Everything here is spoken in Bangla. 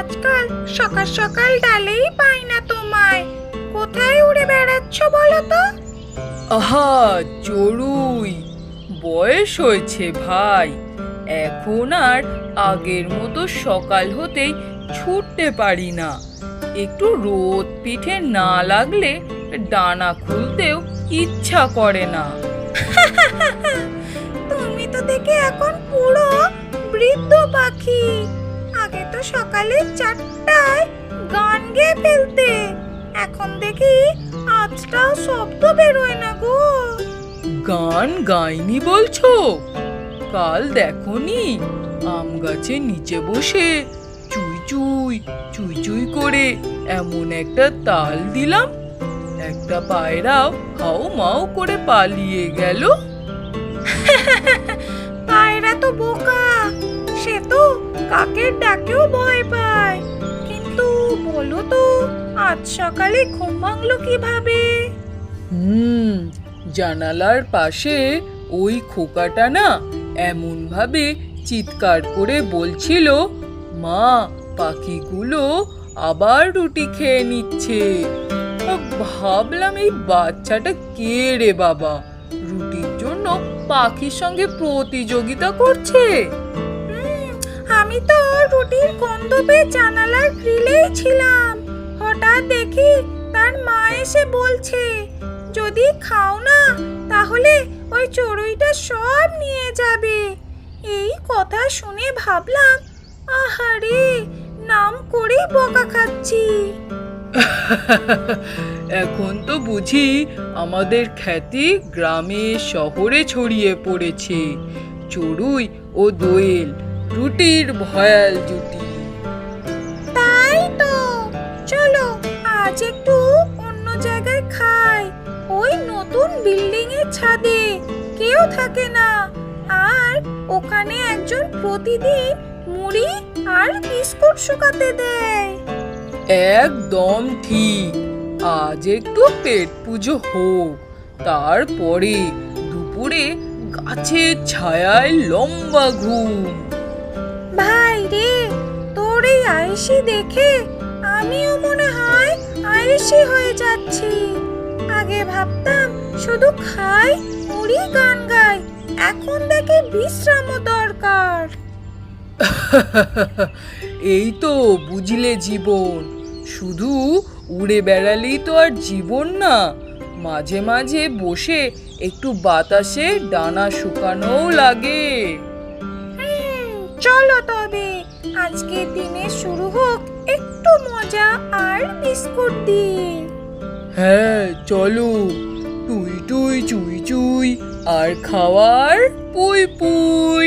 আজকাল সকাল সকাল ডালেই পাই না তোমায়। কোথায় উড়ে বেড়াচ্ছ বলো তো? আহা চড়ুই, বয়স হয়েছে ভাই, এখন আর আগের মতো সকাল হতেই ছুটতে পারি না। একটু রোদ পিঠে না লাগলে ডানা খুলতেও ইচ্ছা করে না। তুমি তো দেখে এখন পুরো বৃদ্ধ পাখি। আগে তো সকালে 4টায় গান গেয়ে ফেলতে, এখন দেখি আজটাও শব্দ বেরোয় না গো। গান গাইনি বলছো? কাল দেখোনি আম গাছের নিচে বসে চুই চুই চুই চুই করে এমন একটা তাল দিলাম, একটা পায়রাও হাও মাও করে পালিয়ে গেল। পায়রা তো বোকা, সে তো কাকের ডাকেও ভয় পায়। কিন্তু বলো তো, আজ সকালে ঘুম ভাঙলো কিভাবে? জানালার পাশে ওই খোকাটা না এমন ভাবে চিৎকার করে বলছিল, মা পাখিগুলো আবার রুটি খেয়ে নিচ্ছে। ভাবলাম এই বাচ্চাটা কে রে বাবা, রুটির জন্য পাখির সঙ্গে প্রতিযোগিতা করছে। আমি তো রুটির গন্ধ পেয়ে জানালার গ্রিলেই ছিলাম। হঠাৎ দেখি তার মা এসে বলছে, যদি খাও না তাহলে ওই চড়ুইটা সব নিয়ে যাবে। এই কথা শুনে ভাবলাম, আহারে, নাম করেই বকা খাচ্ছি। এখন তো বুঝি আমাদের খ্যাতি গ্রামে শহরে ছড়িয়ে পড়েছে। চড়ুই ও দোয়েল রুটির ভয়াল জুটি। তাই তো, চলো আজ একটু অন্য জায়গায় খাই। ওই নতুন বিল্ডিং এর ছাদে কেউ থাকে না, আর ওখানে একজন প্রতিদিন মুড়ি আর বিস্কুট শুকাতে দেয়। একদম ঠিক, আজ একটু পেট পুজো হোক, তারপরে দুপুরে গাছের ছায়ায় লম্বা ঘুম। ভাই রে, তোর এই আয়েশি দেখে আমিও মনে হয় আয়েশি হয়ে যাচ্ছি। আগে ভাবতাম শুধু খাই মুড়ি গান গাই, এখন দেখি বিশ্রামও দরকার। এই তো বুঝলে জীবন, শুধু উড়ে বেড়ালেই তো আর জীবন না, মাঝে মাঝে বসে একটু বাতাসে ডানা শুকানোও লাগে। চলো তবে আজকের দিনে শুরু হোক একটু মজা আর বিস্কুট দিয়ে। হ্যাঁ চলো, টুই টুই চুই চুই আর খাওয়ার পুই পুই।